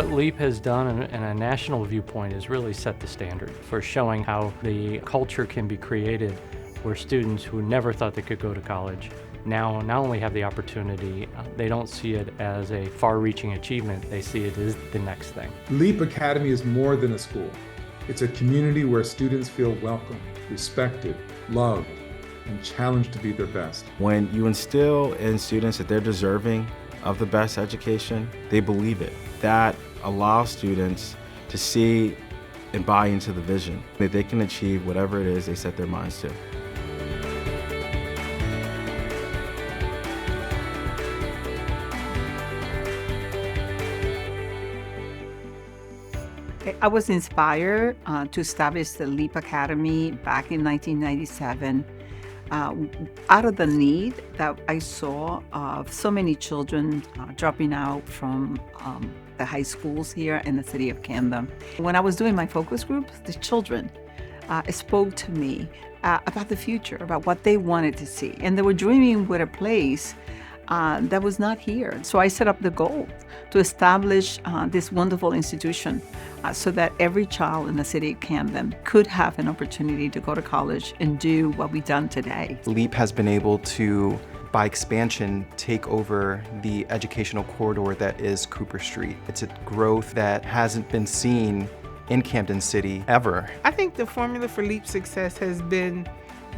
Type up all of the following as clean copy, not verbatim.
What LEAP has done in a national viewpoint is really set the standard for showing how the culture can be created where students who never thought they could go to college now not only have the opportunity, they don't see it as a far-reaching achievement, they see it as the next thing. LEAP Academy is more than a school. It's a community where students feel welcome, respected, loved, and challenged to be their best. When you instill in students that they're deserving of the best education, they believe it. That allows students to see and buy into the vision that they can achieve whatever it is they set their minds to. I was inspired to establish the LEAP Academy back in 1997 out of the need that I saw of so many children dropping out from the high schools here in the city of Camden. When I was doing my focus group, the children spoke to me about the future, about what they wanted to see. And they were dreaming with a place that was not here. So I set up the goal to establish this wonderful institution so that every child in the city of Camden could have an opportunity to go to college and do what we've done today. LEAP has been able to, by expansion, take over the educational corridor that is Cooper Street. It's a growth that hasn't been seen in Camden City ever. I think the formula for LEAP success has been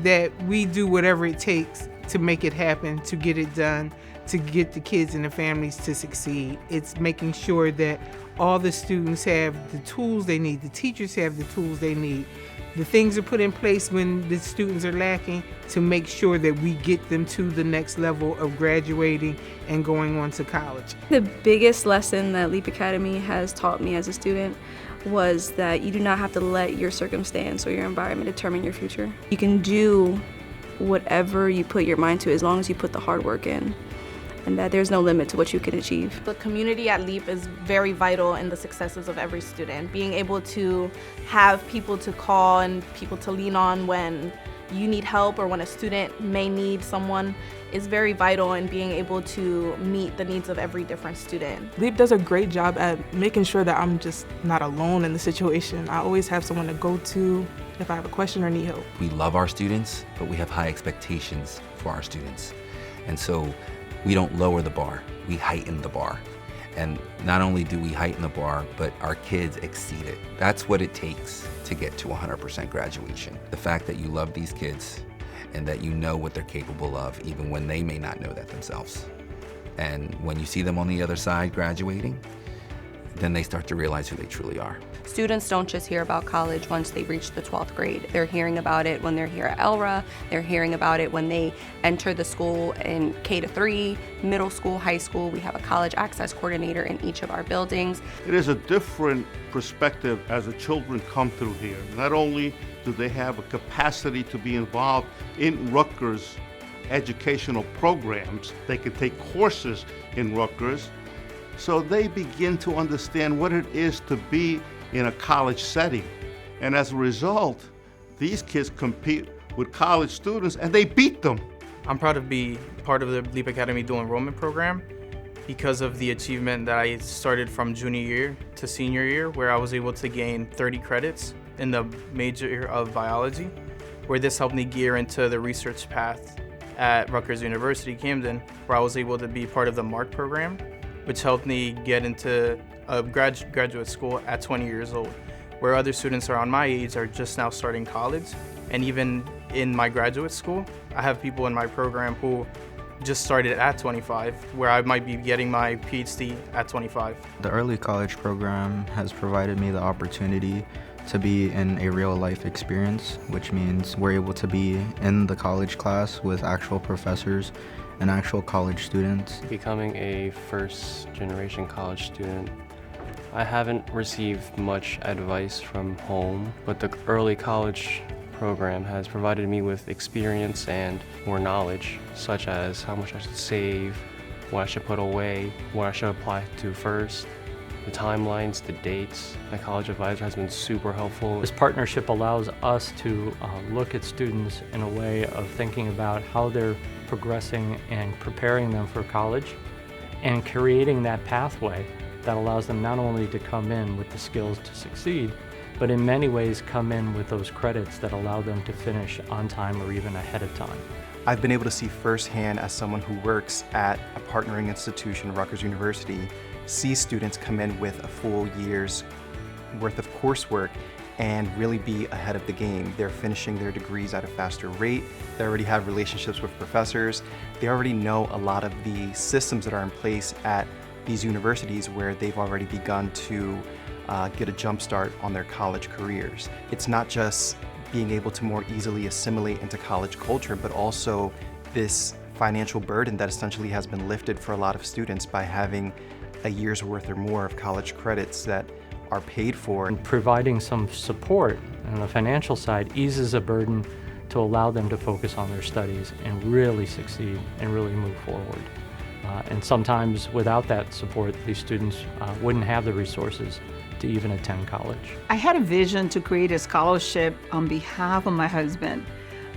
that we do whatever it takes to make it happen, to get it done, to get the kids and the families to succeed. It's making sure that all the students have the tools they need, the teachers have the tools they need. The things are put in place when the students are lacking to make sure that we get them to the next level of graduating and going on to college. The biggest lesson that LEAP Academy has taught me as a student was that you do not have to let your circumstance or your environment determine your future. You can do whatever you put your mind to as long as you put the hard work in, and that there's no limit to what you can achieve. The community at LEAP is very vital in the successes of every student. Being able to have people to call and people to lean on when you need help or when a student may need someone is very vital in being able to meet the needs of every different student. LEAP does a great job at making sure that I'm just not alone in the situation. I always have someone to go to if I have a question or need help. We love our students, but we have high expectations for our students. And so we don't lower the bar, we heighten the bar. And not only do we heighten the bar, but our kids exceed it. That's what it takes to get to 100% graduation. The fact that you love these kids and that you know what they're capable of, even when they may not know that themselves. And when you see them on the other side graduating, then they start to realize who they truly are. Students don't just hear about college once they reach the 12th grade. They're hearing about it when they're here at ELRA. They're hearing about it when they enter the school in K-3, middle school, high school. We have a college access coordinator in each of our buildings. It is a different perspective as the children come through here. Not only do they have a capacity to be involved in Rutgers educational programs, they can take courses in Rutgers, so they begin to understand what it is to be in a college setting. And as a result, these kids compete with college students and they beat them. I'm proud to be part of the LEAP Academy dual enrollment program because of the achievement that I started from junior year to senior year, where I was able to gain 30 credits in the major of biology, where this helped me gear into the research path at Rutgers University, Camden, where I was able to be part of the MARC program, which helped me get into a graduate school at 20 years old, where other students around my age are just now starting college. And even in my graduate school, I have people in my program who just started at 25, where I might be getting my PhD at 25. The early college program has provided me the opportunity to be in a real life experience, which means we're able to be in the college class with actual professors and actual college students. Becoming a first generation college student, I haven't received much advice from home, but the early college program has provided me with experience and more knowledge, such as how much I should save, what I should put away, what I should apply to first, the timelines, the dates. My college advisor has been super helpful. This partnership allows us to look at students in a way of thinking about how they're progressing and preparing them for college and creating that pathway that allows them not only to come in with the skills to succeed, but in many ways come in with those credits that allow them to finish on time or even ahead of time. I've been able to see firsthand as someone who works at a partnering institution, Rutgers University, see students come in with a full year's worth of coursework and really be ahead of the game. They're finishing their degrees at a faster rate. They already have relationships with professors. They already know a lot of the systems that are in place at these universities where they've already begun to get a jump start on their college careers. It's not just being able to more easily assimilate into college culture, but also this financial burden that essentially has been lifted for a lot of students by having a year's worth or more of college credits that are paid for. And providing some support on the financial side eases a burden to allow them to focus on their studies and really succeed and really move forward. And sometimes without that support, these students wouldn't have the resources to even attend college. I had a vision to create a scholarship on behalf of my husband.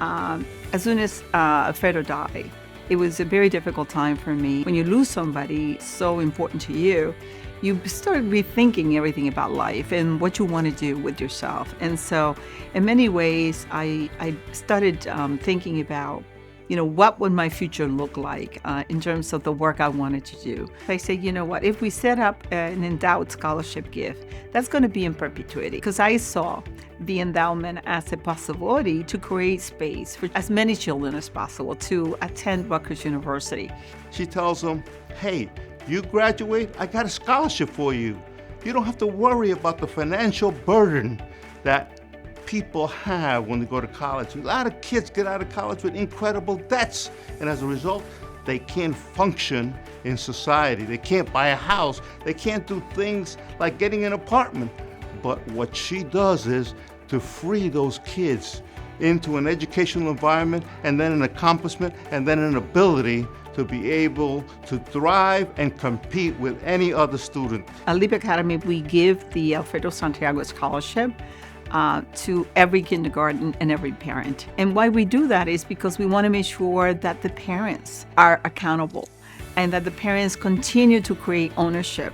As soon as Alfredo died, it was a very difficult time for me. When you lose somebody so important to you, you start rethinking everything about life and what you want to do with yourself. And so in many ways, I started thinking about, what would my future look like in terms of the work I wanted to do. I said, you know what, if we set up an endowed scholarship gift, that's going to be in perpetuity, because I saw the endowment as a possibility to create space for as many children as possible to attend Rutgers University. She tells them, hey, you graduate, I got a scholarship for you. You don't have to worry about the financial burden that people have when they go to college. A lot of kids get out of college with incredible debts, and as a result, they can't function in society. They can't buy a house. They can't do things like getting an apartment. But what she does is to free those kids into an educational environment, and then an accomplishment, and then an ability to be able to thrive and compete with any other student. At Leap Academy, we give the Alfredo-Santiago Scholarship to every kindergarten and every parent. And why we do that is because we want to make sure that the parents are accountable and that the parents continue to create ownership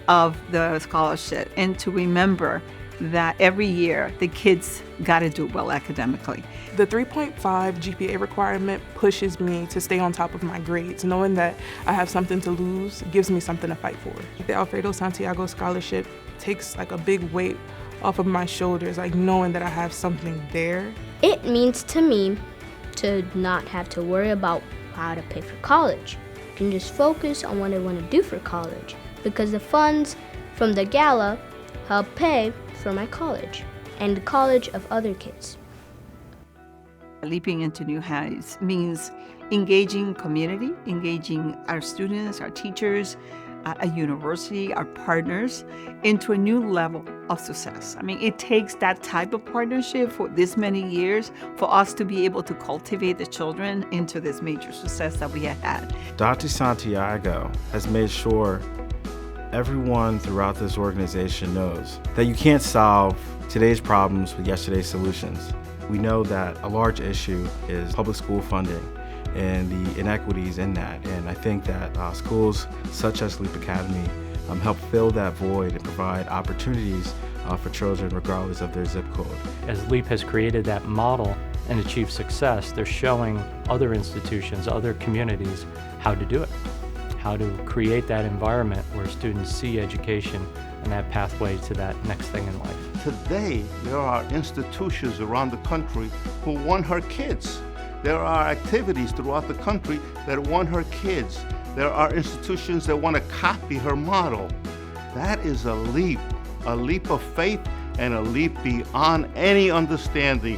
of the scholarship and to remember that every year the kids got to do well academically. The 3.5 GPA requirement pushes me to stay on top of my grades. Knowing that I have something to lose gives me something to fight for. The Alfredo-Santiago Scholarship takes a big weight off of my shoulders, knowing that I have something there. It means to me to not have to worry about how to pay for college. I can just focus on what I want to do for college, because the funds from the Gala help pay for my college and the college of other kids. Leaping into new heights means engaging community, engaging our students, our teachers, a university, our partners, into a new level of success. It takes that type of partnership for this many years for us to be able to cultivate the children into this major success that we have had. Dr. Santiago has made sure everyone throughout this organization knows that you can't solve today's problems with yesterday's solutions. We know that a large issue is public school funding and the inequities in that. And I think that schools such as Leap Academy help fill that void and provide opportunities for children regardless of their zip code. As Leap has created that model and achieved success, they're showing other institutions, other communities how to do it, how to create that environment where students see education and that pathway to that next thing in life. Today, there are institutions around the country who want her kids. There are activities throughout the country that want her kids. There are institutions that want to copy her model. That is a leap of faith and a leap beyond any understanding.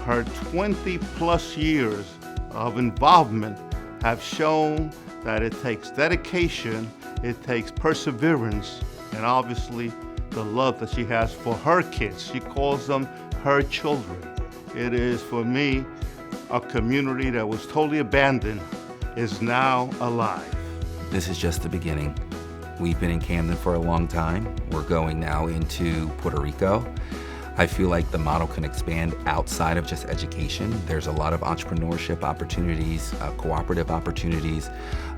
Her 20+ years of involvement have shown that it takes dedication, it takes perseverance, and obviously the love that she has for her kids. She calls them her children. It is, for me, a community that was totally abandoned is now alive. This is just the beginning. We've been in Camden for a long time. We're going now into Puerto Rico. I feel like the model can expand outside of just education. There's a lot of entrepreneurship opportunities, cooperative opportunities,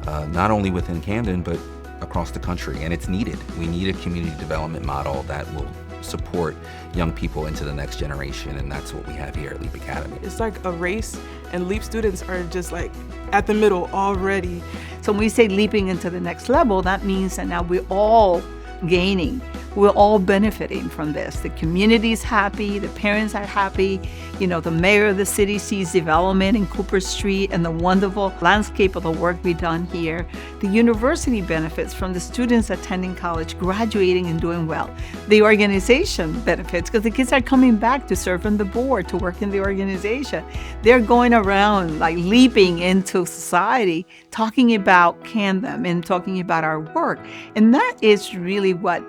not only within Camden, but across the country, and it's needed. We need a community development model that will support young people into the next generation, and that's what we have here at Leap Academy. It's like a race, and Leap students are just like at the middle already. So when we say leaping into the next level, that means that now we're all gaining. We're all benefiting from this. The community's happy, the parents are happy, the mayor of the city sees development in Cooper Street and the wonderful landscape of the work we've done here. The university benefits from the students attending college, graduating and doing well. The organization benefits because the kids are coming back to serve on the board, to work in the organization. They're going around like leaping into society, talking about Camden and talking about our work. And that is really what,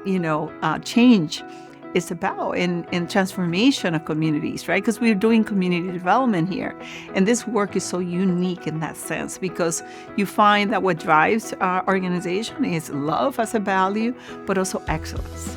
change is about in transformation of communities, right? Because we're doing community development here. And this work is so unique in that sense because you find that what drives our organization is love as a value, but also excellence.